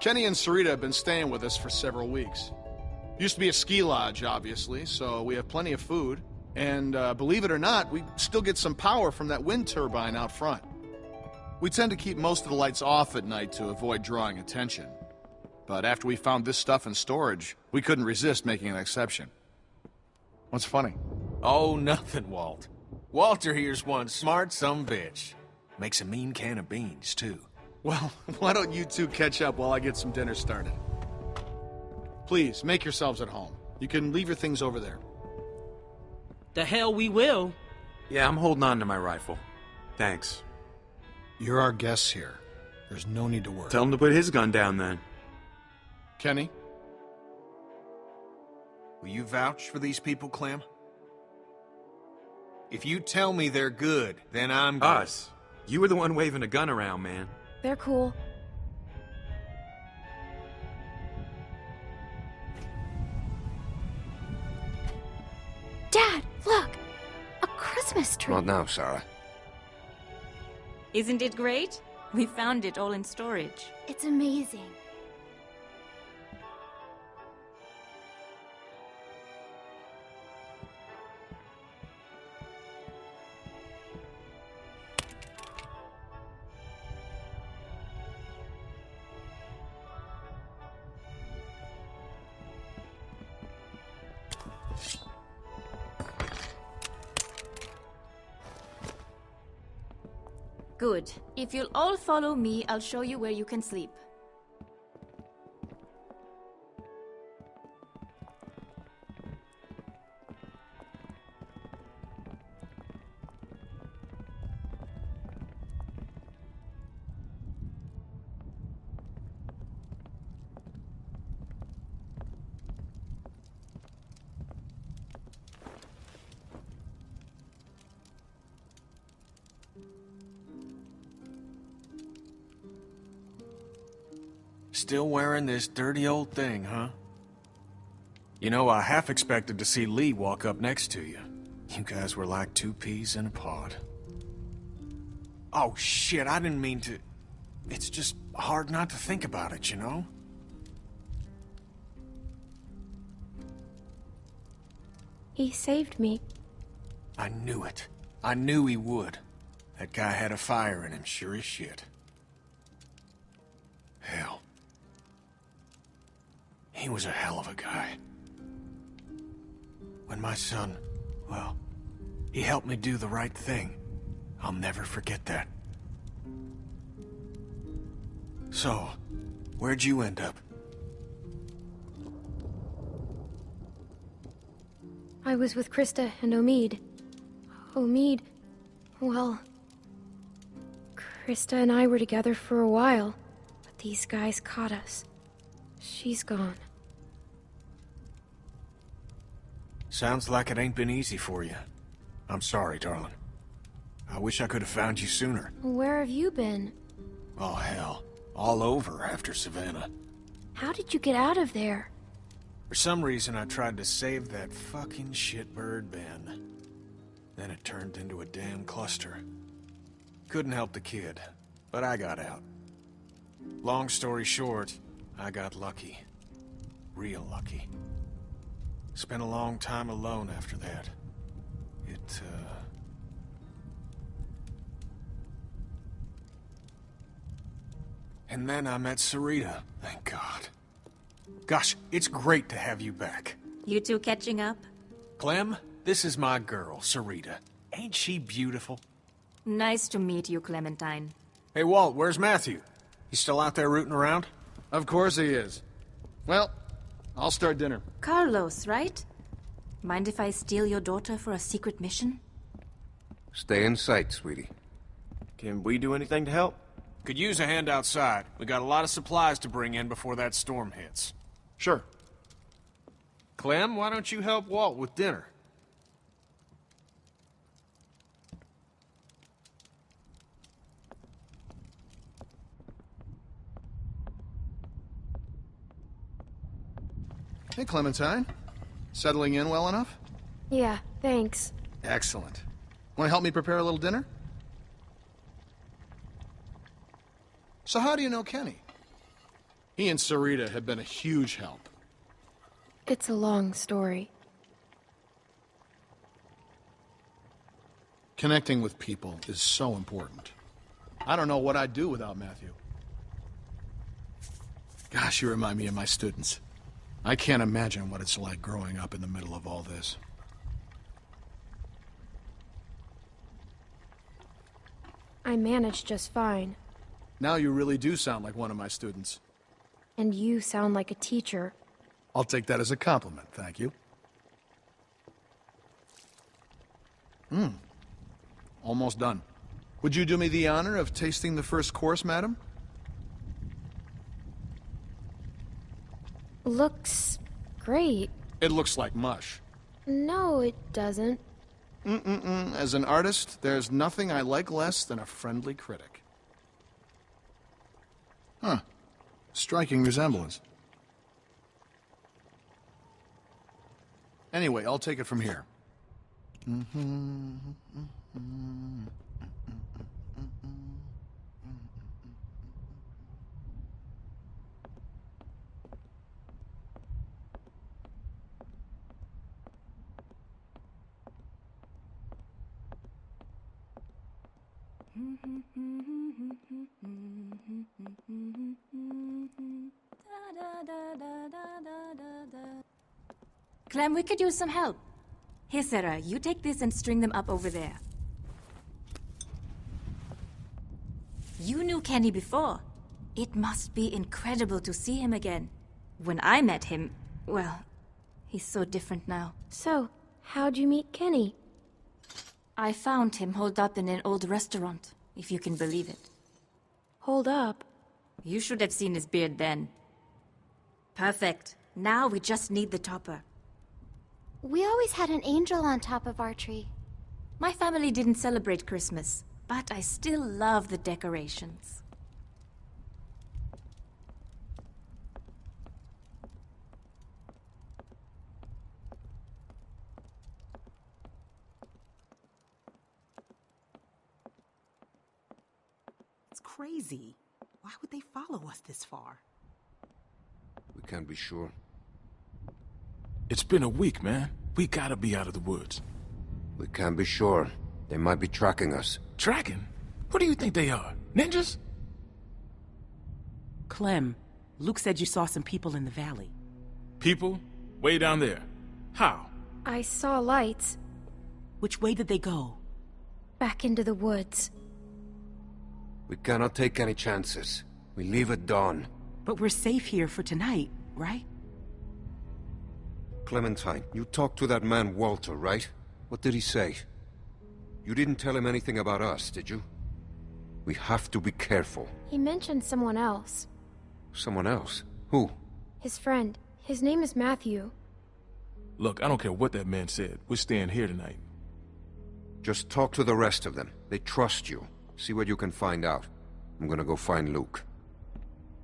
Kenny and Sarita have been staying with us for several weeks. Used to be a ski lodge, obviously, so we have plenty of food. And believe it or not, we still get some power from that wind turbine out front. We tend to keep most of the lights off at night to avoid drawing attention. But after we found this stuff in storage, we couldn't resist making an exception. What's funny? Oh, nothing, Walt. Walter here's one smart sumbitch. Makes a mean can of beans, too. Well, why don't you two catch up while I get some dinner started? Please, make yourselves at home. You can leave your things over there. The hell we will. Yeah, I'm holding on to my rifle. Thanks. You're our guests here. There's no need to worry. Tell him to put his gun down, then. Kenny? Will you vouch for these people, Clem? If you tell me they're good, then I'm good. Us. You were the one waving a gun around, man. They're cool. Dad, look! A Christmas tree! Not now, Sarah. Isn't it great? We found it all in storage. It's amazing. Good. If you'll all follow me, I'll show you where you can sleep. Still wearing this dirty old thing, huh? You know, I half expected to see Lee walk up next to you. You guys were like two peas in a pod. Oh, shit, I didn't mean to... It's just hard not to think about it, you know? He saved me. I knew it. I knew he would. That guy had a fire in him, sure as shit. Hell. He was a hell of a guy. When my son, well, he helped me do the right thing. I'll never forget that. So, where'd you end up? I was with Krista and Omid. Omid, well... Krista and I were together for a while, but these guys caught us. She's gone. Sounds like it ain't been easy for you. I'm sorry, darling. I wish I could have found you sooner. Where have you been? Oh, hell. All over after Savannah. How did you get out of there? For some reason, I tried to save that fucking shitbird Ben. Then it turned into a damn cluster. Couldn't help the kid, but I got out. Long story short, I got lucky. Real lucky. Spent a long time alone after that. And then I met Sarita, thank God. Gosh, it's great to have you back. You two catching up? Clem, this is my girl, Sarita. Ain't she beautiful? Nice to meet you, Clementine. Hey, Walt, where's Matthew? He's still out there rooting around? Of course he is. Well, I'll start dinner. Carlos, right? Mind if I steal your daughter for a secret mission? Stay in sight, sweetie. Can we do anything to help? Could use a hand outside. We got a lot of supplies to bring in before that storm hits. Sure. Clem, why don't you help Walt with dinner? Hey, Clementine. Settling in well enough? Yeah, thanks. Excellent. Want to help me prepare a little dinner? So how do you know Kenny? He and Sarita have been a huge help. It's a long story. Connecting with people is so important. I don't know what I'd do without Matthew. Gosh, you remind me of my students. I can't imagine what it's like growing up in the middle of all this. I managed just fine. Now you really do sound like one of my students. And you sound like a teacher. I'll take that as a compliment, thank you. Almost done. Would you do me the honor of tasting the first course, madam? Looks great. It looks like mush. No, it doesn't. As an artist, there's nothing I like less than a friendly critic. Huh. Striking resemblance. Anyway, I'll take it from here. Clem, we could use some help. Here, Sarah, you take this and string them up over there. You knew Kenny before. It must be incredible to see him again. When I met him, well, he's so different now. So, how'd you meet Kenny? I found him holed up in an old restaurant, if you can believe it. Hold up. You should have seen his beard then. Perfect. Now we just need the topper. We always had an angel on top of our tree. My family didn't celebrate Christmas, but I still love the decorations. It's crazy. Why would they follow us this far? We can't be sure. It's been a week, man. We gotta be out of the woods. We can't be sure. They might be tracking us. Tracking? Who do you think they are? Ninjas? Clem, Luke said you saw some people in the valley. People? Way down there. How? I saw lights. Which way did they go? Back into the woods. We cannot take any chances. We leave at dawn. But we're safe here for tonight, right? Clementine, you talked to that man Walter, right? What did he say? You didn't tell him anything about us, did you? We have to be careful. He mentioned someone else. Someone else? Who? His friend. His name is Matthew. Look, I don't care what that man said. We're staying here tonight. Just talk to the rest of them. They trust you. See what you can find out. I'm gonna go find Luke.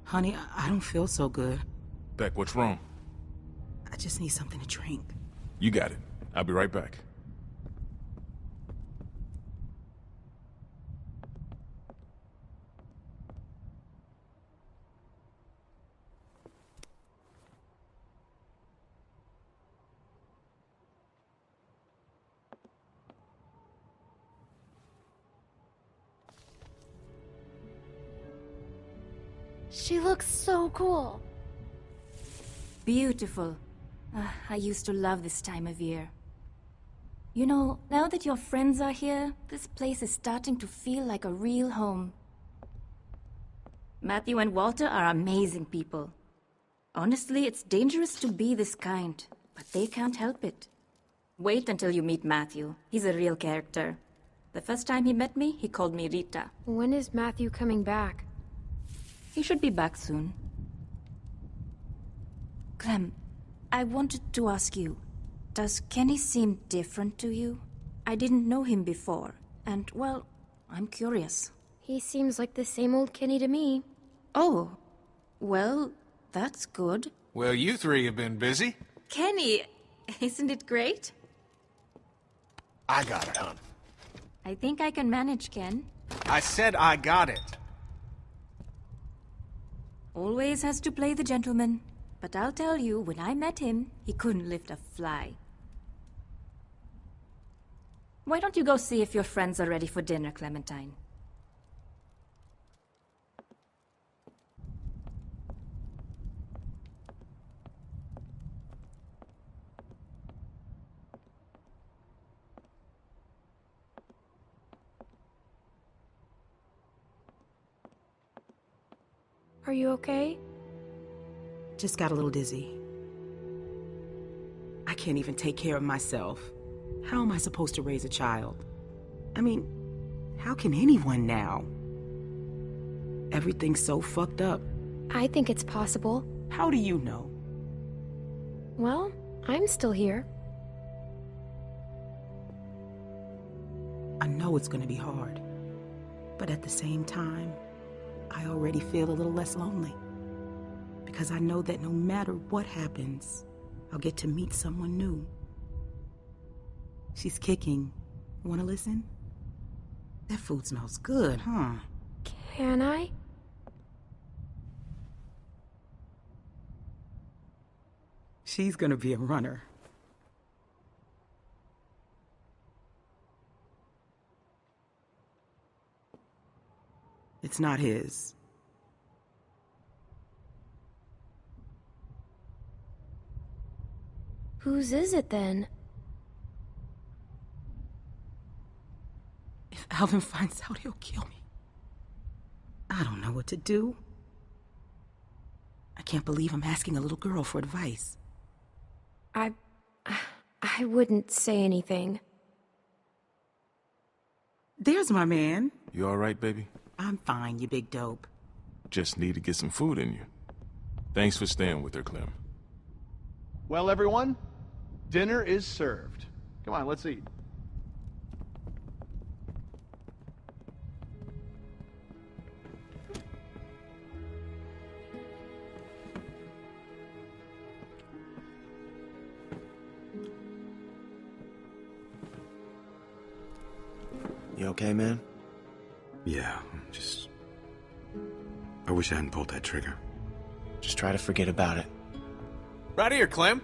Honey, I don't feel so good. Beck, what's wrong? I just need something to drink. You got it. I'll be right back. She looks so cool. Beautiful. I used to love this time of year. You know, now that your friends are here, this place is starting to feel like a real home. Matthew and Walter are amazing people. Honestly, it's dangerous to be this kind, but they can't help it. Wait until you meet Matthew. He's a real character. The first time he met me, he called me Rita. When is Matthew coming back? He should be back soon. Clem, I wanted to ask you, does Kenny seem different to you? I didn't know him before, and, well, I'm curious. He seems like the same old Kenny to me. Oh, well, that's good. Well, you three have been busy. Kenny, isn't it great? I got it, hon. I think I can manage, Ken. I said I got it. Always has to play the gentleman. But I'll tell you, when I met him, he couldn't lift a fly. Why don't you go see if your friends are ready for dinner, Clementine? Are you okay? Just got a little dizzy. I can't even take care of myself. How am I supposed to raise a child? I mean, how can anyone now? Everything's so fucked up. I think it's possible. How do you know? Well, I'm still here. I know it's gonna be hard. But at the same time, I already feel a little less lonely. Because I know that no matter what happens, I'll get to meet someone new. She's kicking. Wanna listen? That food smells good, huh? Can I? She's gonna be a runner. It's not his. Whose is it then? If Alvin finds out, he'll kill me. I don't know what to do. I can't believe I'm asking a little girl for advice. I wouldn't say anything. There's my man. You all right, baby? I'm fine, you big dope. Just need to get some food in you. Thanks for staying with her, Clem. Well, everyone, dinner is served. Come on, let's eat. You okay, man? Yeah, I wish I hadn't pulled that trigger. Just try to forget about it. Right here, Clem.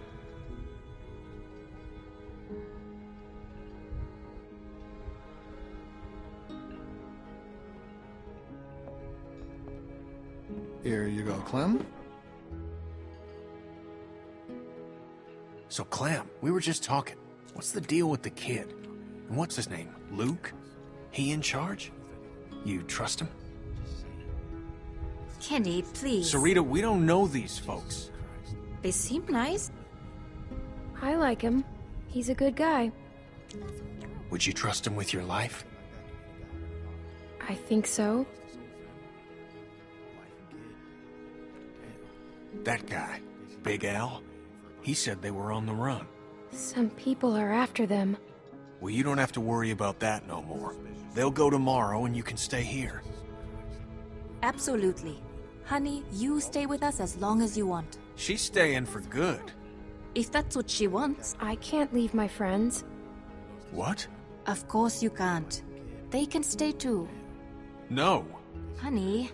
Here you go, Clem. So, Clem, we were just talking. What's the deal with the kid? And what's his name? Luke? He in charge? You trust him? Kenny, please. Sarita, we don't know these folks. They seem nice. I like him. He's a good guy. Would you trust him with your life? I think so. That guy, Big Al, he said they were on the run. Some people are after them. Well, you don't have to worry about that no more. They'll go tomorrow and you can stay here. Absolutely. Honey, you stay with us as long as you want. She's staying for good. If that's what she wants. I can't leave my friends. What? Of course you can't. They can stay too. No. Honey.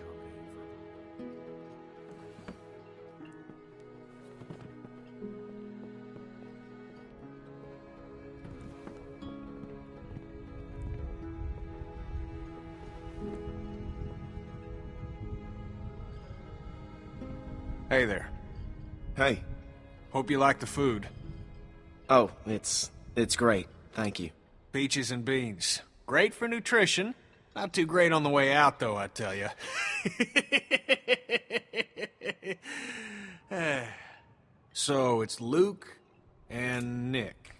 Hey there. Hey. Hope you like the food. Oh, it's great. Thank you. Peaches and beans. Great for nutrition. Not too great on the way out, though, I tell you. So, it's Luke and Nick.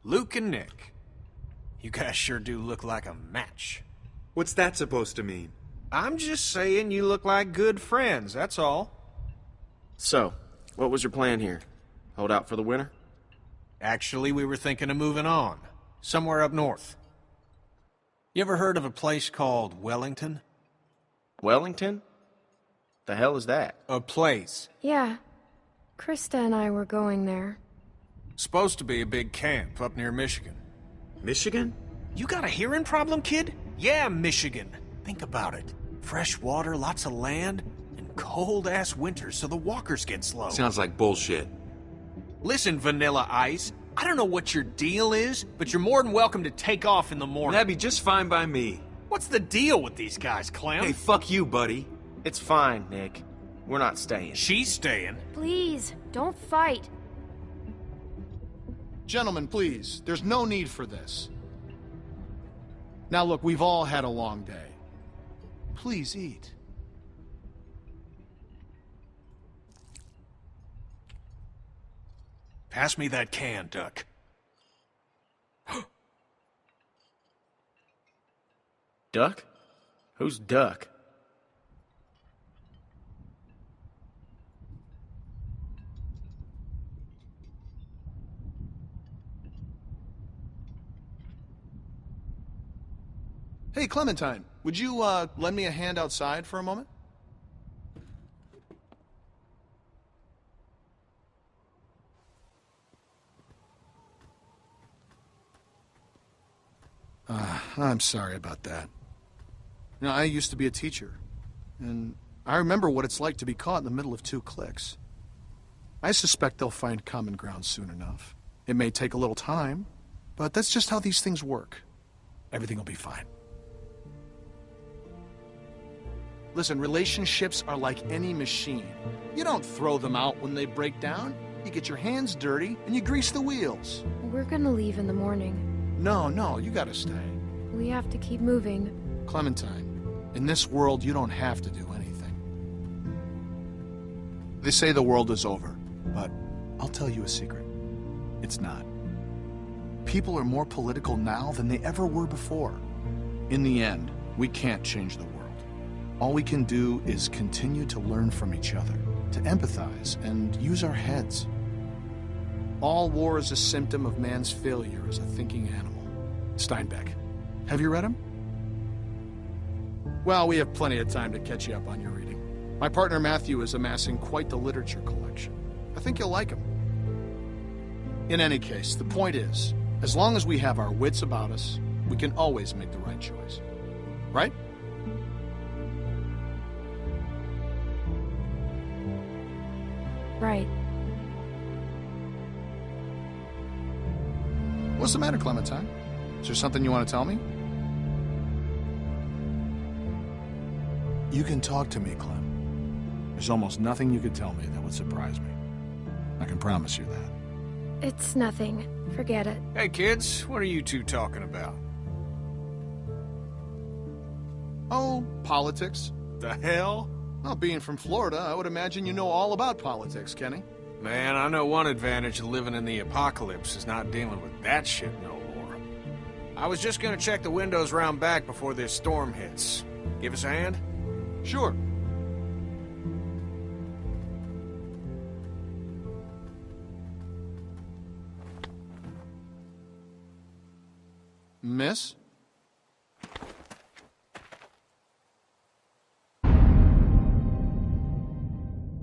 Luke and Nick. You guys sure do look like a match. What's that supposed to mean? I'm just saying you look like good friends, that's all. So, what was your plan here? Hold out for the winter? Actually, we were thinking of moving on. Somewhere up north. You ever heard of a place called Wellington? Wellington? The hell is that? A place. Yeah. Krista and I were going there. Supposed to be a big camp up near Michigan. Michigan? You got a hearing problem, kid? Yeah, Michigan. Think about it. Fresh water, lots of land, and cold-ass winters so the walkers get slow. Sounds like bullshit. Listen, Vanilla Ice, I don't know what your deal is, but you're more than welcome to take off in the morning. That'd be just fine by me. What's the deal with these guys, Clem? Hey, fuck you, buddy. It's fine, Nick. We're not staying. She's staying. Please, don't fight. Gentlemen, please, there's no need for this. Now look, we've all had a long day. Please eat. Pass me that can, Duck. Duck? Who's Duck? Hey, Clementine, would you, lend me a hand outside for a moment? I'm sorry about that. You know, I used to be a teacher, and I remember what it's like to be caught in the middle of two cliques. I suspect they'll find common ground soon enough. It may take a little time, but that's just how these things work. Everything will be fine. Listen, relationships are like any machine. You don't throw them out when they break down. You get your hands dirty, and you grease the wheels. We're gonna leave in the morning. No, you gotta stay. We have to keep moving. Clementine, in this world, you don't have to do anything. They say the world is over, but I'll tell you a secret. It's not. People are more political now than they ever were before. In the end, we can't change the world. All we can do is continue to learn from each other, to empathize, and use our heads. All war is a symptom of man's failure as a thinking animal. Steinbeck. Have you read him? Well, we have plenty of time to catch you up on your reading. My partner Matthew is amassing quite the literature collection. I think you'll like him. In any case, the point is, as long as we have our wits about us, we can always make the right choice. Right? Right. What's the matter, Clementine? Is there something you want to tell me? You can talk to me, Clem. There's almost nothing you could tell me that would surprise me. I can promise you that. It's nothing. Forget it. Hey, kids, what are you two talking about? Oh, politics. The hell? Well, being from Florida, I would imagine you know all about politics, Kenny. Man, I know one advantage of living in the apocalypse is not dealing with that shit no more. I was just gonna check the windows round back before this storm hits. Give us a hand? Sure. Miss?